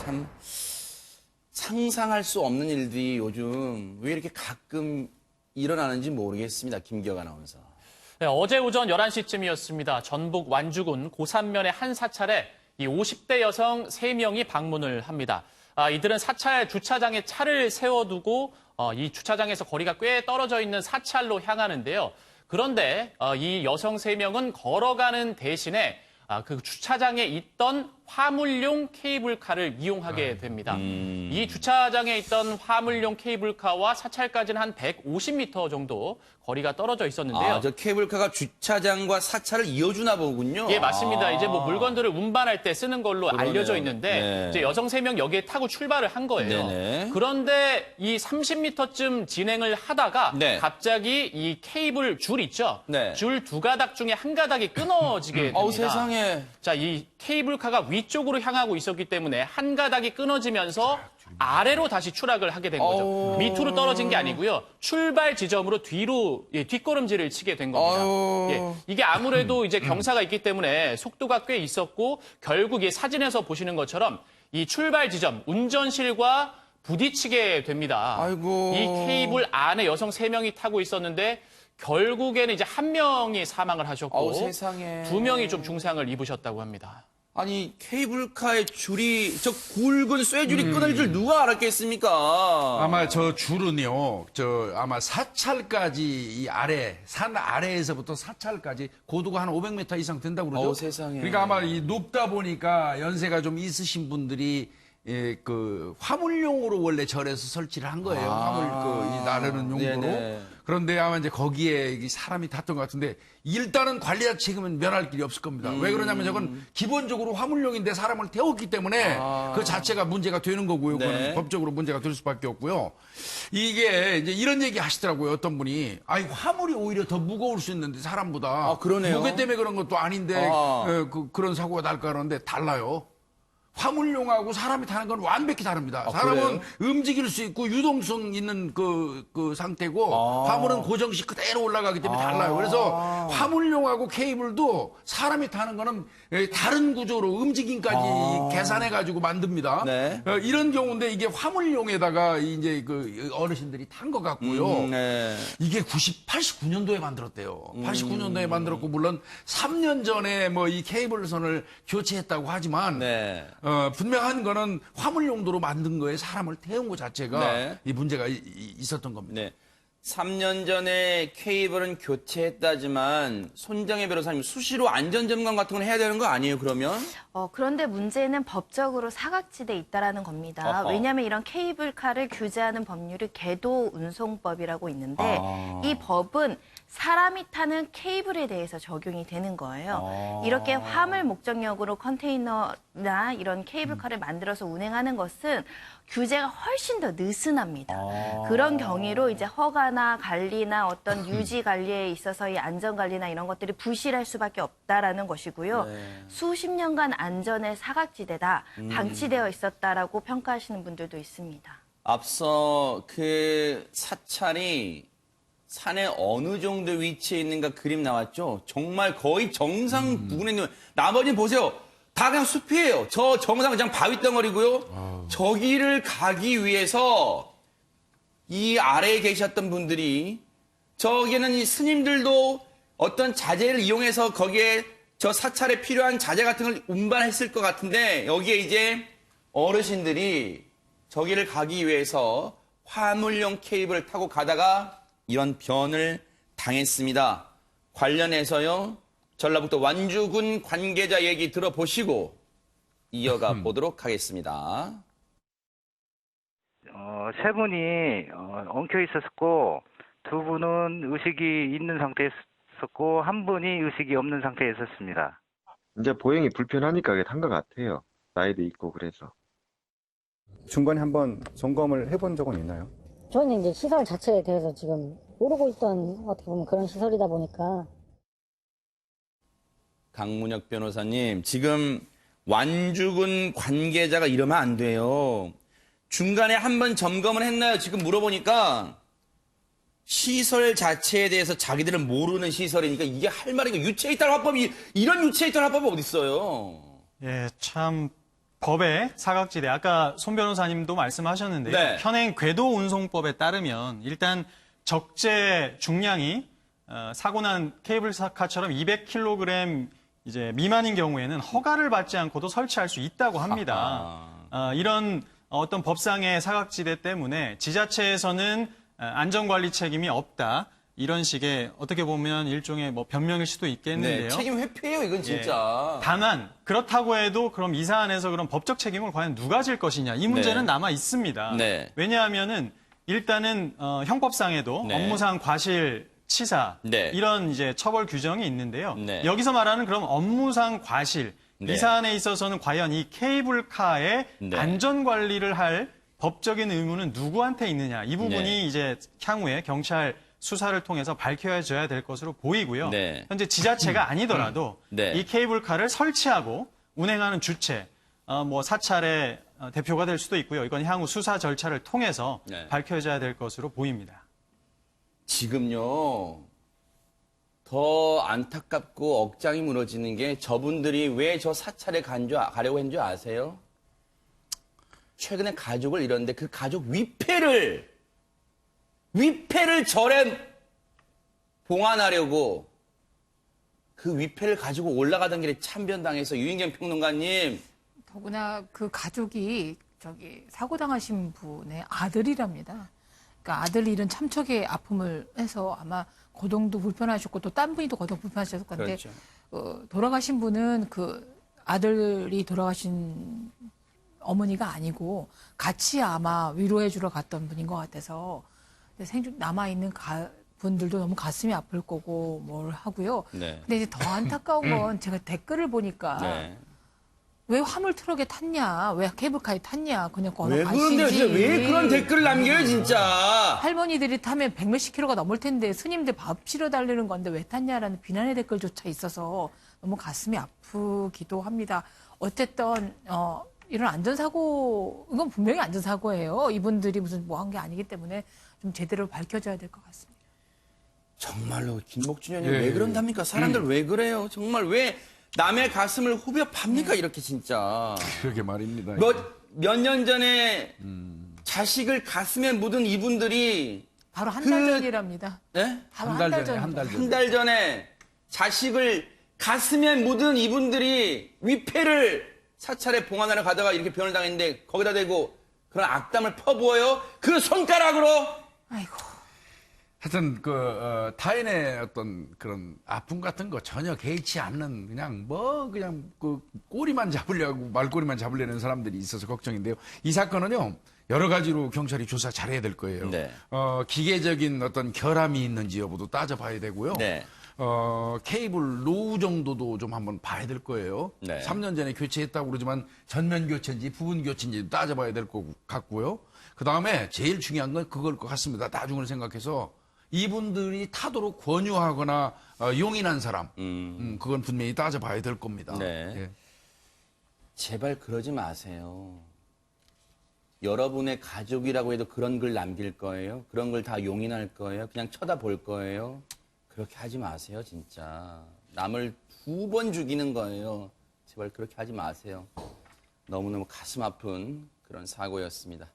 참 상상할 수 없는 일들이 요즘 왜 이렇게 가끔 일어나는지 모르겠습니다. 김기혁 아나운서. 네, 어제 오전 11시쯤이었습니다. 전북 완주군 고산면의 한 사찰에 이 50대 여성 3명이 방문을 합니다. 이들은 사찰 주차장에 차를 세워두고 이 주차장에서 거리가 꽤 떨어져 있는 사찰로 향하는데요. 그런데 이 여성 3명은 걸어가는 대신에 그 주차장에 있던 화물용 케이블카를 이용하게 됩니다. 이 주차장에 있던 화물용 케이블카와 사찰까지는 한 150m 정도 거리가 떨어져 있었는데요. 저 케이블카가 주차장과 사찰을 이어주나 보군요. 예, 맞습니다. 이제 뭐 물건들을 운반할 때 쓰는 걸로 그러네요. 알려져 있는데 네. 이제 여성 3명 여기에 타고 출발을 한 거예요. 네네. 그런데 이 30m쯤 진행을 하다가 네. 갑자기 이 케이블 줄 있죠? 네. 줄 두 가닥 중에 한 가닥이 끊어지게 됩니다. 세상에. 자, 이 케이블카가 위쪽으로 향하고 있었기 때문에 한 가닥이 끊어지면서 아래로 다시 추락을 하게 된 거죠. 밑으로 떨어진 게 아니고요. 출발 지점으로 뒤로 뒷걸음질을 치게 된 겁니다. 예, 이게 아무래도 이제 경사가 있기 때문에 속도가 꽤 있었고 결국 이 사진에서 보시는 것처럼 이 출발 지점 운전실과 부딪히게 됩니다. 아이고. 이 케이블 안에 여성 3명이 타고 있었는데 결국에는 이제 1명이 사망을 하셨고 세상에. 2명이 좀 중상을 입으셨다고 합니다. 아니 케이블카의 줄이 저 굵은 쇠줄이 끊어질 줄 누가 알았겠습니까? 아마 저 줄은요, 아마 사찰까지 이 아래, 산 아래에서부터 사찰까지 고도가 한 500m 이상 된다고 그러죠. 세상에. 그러니까 아마 이 높다 보니까 연세가 좀 있으신 분들이 그 화물용으로 원래 절에서 설치를 한 거예요. 화물 이 나르는 용도로. 네네. 그런데 아마 이제 거기에 사람이 탔던 것 같은데 일단은 관리자 책임은 면할 길이 없을 겁니다. 왜 그러냐면 저건 기본적으로 화물용인데 사람을 태웠기 때문에 그 자체가 문제가 되는 거고요. 그건 네. 법적으로 문제가 될 수밖에 없고요. 이게 이제 이런 얘기 하시더라고요. 어떤 분이 아니 화물이 오히려 더 무거울 수 있는데 사람보다 그러네요. 무게 때문에 그런 것도 아닌데 그런 사고가 날까 그러는데 달라요. 화물용하고 사람이 타는 건 완벽히 다릅니다. 사람은 그래요? 움직일 수 있고 유동성 있는 그 상태고 화물은 고정식 그대로 올라가기 때문에 달라요. 그래서 화물용하고 케이블도 사람이 타는 거는 다른 구조로 움직임까지 계산해가지고 만듭니다. 네. 이런 경우인데 이게 화물용에다가 이제 그 어르신들이 탄 것 같고요. 네. 이게 89년도에 만들었대요. 89년도에 만들었고 물론 3년 전에 뭐 이 케이블선을 교체했다고 하지만 네. 분명한 거는 화물 용도로 만든 거에 사람을 태운 것 자체가 네. 이 문제가 있었던 겁니다. 네. 3년 전에 케이블은 교체했다지만 손정혜 변호사님 수시로 안전점검 같은 걸 해야 되는 거 아니에요, 그러면? 그런데 문제는 법적으로 사각지대에 있다라는 겁니다. 왜냐하면 이런 케이블카를 규제하는 법률이 궤도운송법이라고 있는데 이 법은 사람이 타는 케이블에 대해서 적용이 되는 거예요. 이렇게 화물 목적용으로 컨테이너나 이런 케이블카를 만들어서 운행하는 것은 규제가 훨씬 더 느슨합니다. 그런 경위로 이제 허가나 관리나 어떤 유지 관리에 있어서 이 안전 관리나 이런 것들이 부실할 수밖에 없다라는 것이고요. 수십 년간 안전의 사각지대다, 방치되어 있었다라고 평가하시는 분들도 있습니다. 앞서 그 사찰이 산에 어느 정도 위치에 있는가 그림 나왔죠? 정말 거의 정상 부근에 있는, 나머지는 보세요. 다 그냥 숲이에요. 저 정상 그냥 바위 덩어리고요. 저기를 가기 위해서 이 아래에 계셨던 분들이 저기는 이 스님들도 어떤 자재를 이용해서 거기에 저 사찰에 필요한 자재 같은 걸 운반했을 것 같은데 여기에 이제 어르신들이 저기를 가기 위해서 화물용 케이블을 타고 가다가 이런 변을 당했습니다. 관련해서요. 전라북도 완주군 관계자 얘기 들어보시고 이어가 보도록 하겠습니다. 세 분이 엉켜 있었고 두 분은 의식이 있는 상태에 있었고 한 분이 의식이 없는 상태에 있었습니다. 이제 보행이 불편하니까 탄 것 같아요. 나이도 있고 그래서. 중간에 한번 점검을 해본 적은 있나요? 저는 이제 시설 자체에 대해서 지금 모르고 있던 어떻게 보면 그런 시설이다 보니까. 강문혁 변호사님, 지금 완주군 관계자가 이러면 안 돼요. 중간에 한번 점검을 했나요? 지금 물어보니까 시설 자체에 대해서 자기들은 모르는 시설이니까 이게 할 말인가? 유체이탈 화법이, 이런 유체이탈 화법이 어디 있어요? 예, 참 법의 사각지대, 아까 손 변호사님도 말씀하셨는데요. 네. 현행 궤도 운송법에 따르면 일단 적재 중량이 사고 난 케이블카처럼 200kg 이제 미만인 경우에는 허가를 받지 않고도 설치할 수 있다고 합니다. 이런 어떤 법상의 사각지대 때문에 지자체에서는 안전관리 책임이 없다. 이런 식의 어떻게 보면 일종의 뭐 변명일 수도 있겠는데요. 네, 책임 회피예요, 이건 진짜. 다만 그렇다고 해도 그럼 이 사안에서 그럼 법적 책임을 과연 누가 질 것이냐 이 문제는 네. 남아 있습니다. 네. 왜냐하면은 일단은 형법상에도 네. 업무상 과실 치사 네. 이런 이제 처벌 규정이 있는데요. 네. 여기서 말하는 그럼 업무상 과실 네. 이 사안에 있어서는 과연 이 케이블카의 네. 안전 관리를 할 법적인 의무는 누구한테 있느냐 이 부분이 네. 이제 향후에 경찰 수사를 통해서 밝혀져야 될 것으로 보이고요. 네. 현재 지자체가 아니더라도 네. 이 케이블카를 설치하고 운행하는 주체, 뭐 사찰의 대표가 될 수도 있고요. 이건 향후 수사 절차를 통해서 네. 밝혀져야 될 것으로 보입니다. 지금요, 더 안타깝고 억장이 무너지는 게 저분들이 왜 저 사찰에 가려고 했는 줄 아세요? 최근에 가족을 잃었는데 그 가족 위패를 절에 봉안하려고 그 위패를 가지고 올라가던 길에 참변당해서 유인경 평론가님. 더구나 그 가족이 사고 당하신 분의 아들이랍니다. 그러니까 아들 잃은 참척의 아픔을 해서 아마 거동도 불편하셨고 또 딴 분이 또 거동 불편하셨을 건데 그렇죠. 돌아가신 분은 그 아들이 돌아가신 어머니가 아니고 같이 아마 위로해 주러 갔던 분인 것 같아서 생존 남아있는 분들도 너무 가슴이 아플 거고 뭘 하고요. 네. 근데 이제 더 안타까운 건 제가 댓글을 보니까 네. 왜 화물 트럭에 탔냐, 왜 케이블카에 tas냐, 그냥 왜 그런데요? 걸어가시지. 진짜 왜 그런 댓글을 남겨요, 진짜? 할머니들이 타면 100몇십 킬로가 넘을 텐데 스님들 밥 실어 달리는 건데 왜 탔냐라는 비난의 댓글조차 있어서 너무 가슴이 아프기도 합니다. 어쨌든 이런 안전사고, 이건 분명히 안전사고예요. 이분들이 무슨 뭐 한 게 아니기 때문에 좀 제대로 밝혀져야 될 것 같습니다. 정말로 김목준 의원님 예. 왜 그런답니까? 사람들 왜 그래요? 정말 왜 남의 가슴을 후벼 팝니까? 이렇게 진짜. 그러게 말입니다. 몇 년 전에 자식을 가슴에 묻은 이분들이 바로 한 달 전이랍니다. 네? 바로 한 한 달 달 전에, 전. 한 달 전에. 한 달 전에 자식을 가슴에 묻은 이분들이 위패를 사찰에 봉안하러 가다가 이렇게 변을 당했는데 거기다 대고 그런 악담을 퍼부어요? 그 손가락으로? 아이고. 하여튼 타인의 어떤 그런 아픔 같은 거 전혀 개의치 않는 그냥 그 꼬리만 잡으려고 말꼬리만 잡으려는 사람들이 있어서 걱정인데요. 이 사건은요 여러 가지로 경찰이 조사 잘해야 될 거예요. 네. 기계적인 어떤 결함이 있는지 여부도 따져봐야 되고요. 네. 케이블 노후 정도도 좀 한번 봐야 될 거예요. 네. 3년 전에 교체했다고 그러지만 전면 교체인지 부분 교체인지 따져봐야 될 것 같고요. 그 다음에 제일 중요한 건 그걸 것 같습니다. 나중을 생각해서 이분들이 타도록 권유하거나 용인한 사람, 그건 분명히 따져봐야 될 겁니다. 네. 예. 제발 그러지 마세요. 여러분의 가족이라고 해도 그런 글 남길 거예요? 그런 걸 다 용인할 거예요? 그냥 쳐다볼 거예요? 그렇게 하지 마세요, 진짜. 남을 2번 죽이는 거예요. 제발 그렇게 하지 마세요. 너무너무 가슴 아픈 그런 사고였습니다.